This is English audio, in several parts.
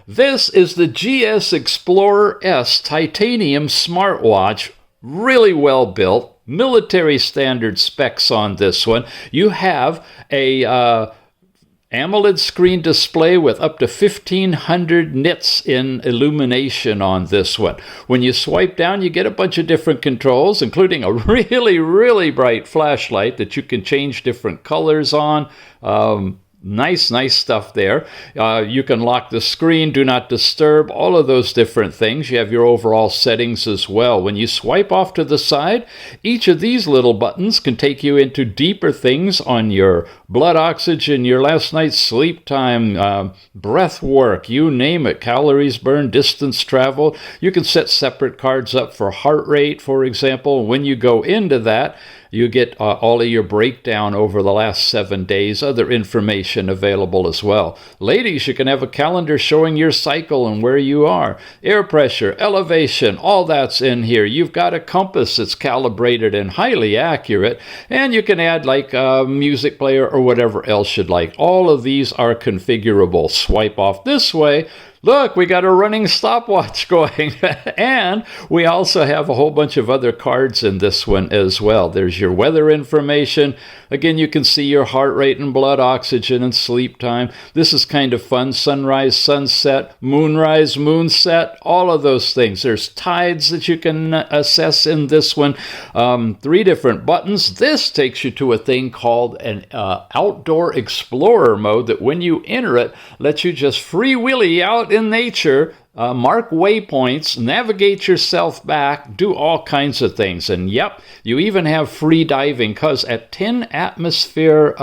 This is the GS Explorer S titanium smartwatch, really well built, military standard specs on this one. You have a AMOLED screen display with up to 1500 nits in illumination on this one. When you swipe down, you get a bunch of different controls, including a really bright flashlight that you can change different colors on. Nice stuff there. You can lock the screen, do not disturb, all of those different things. You have your overall settings as well. When you swipe off to the side, each of these little buttons can take you into deeper things on your blood oxygen, your last night's sleep time, breath work, you name it, calories burned, distance traveled. You can set separate cards up for heart rate, for example. When you go into that, you get all of your breakdown over the last 7 days, other information available as well. Ladies, you can have a calendar showing your cycle and where you are. Air pressure, elevation, all that's in here. You've got a compass that's calibrated and highly accurate, and you can add like a music player or whatever else you'd like. All of these are configurable. Swipe off this way. Look, we got a running stopwatch going. And we also have a whole bunch of other cards in this one as well. There's your weather information. Again, you can see your heart rate and blood oxygen and sleep time. This is kind of fun. Sunrise, sunset, moonrise, moonset, all of those things. There's tides that you can assess in this one. 3 different buttons. This takes you to a thing called an outdoor explorer mode that when you enter it, lets you just free willy out in nature, mark waypoints, navigate yourself back, do all kinds of things. And yep, you even have free diving, because at 10 atmosphere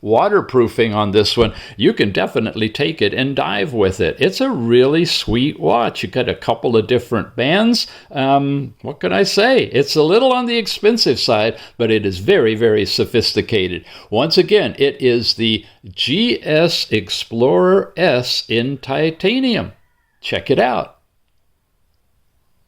waterproofing on this one, you can definitely take it and dive with it. It's a really sweet watch. You got a couple of different bands. What can I say? It's a little on the expensive side, but it is very sophisticated. Once again, it is the GS Explorer S in titanium. Check it out.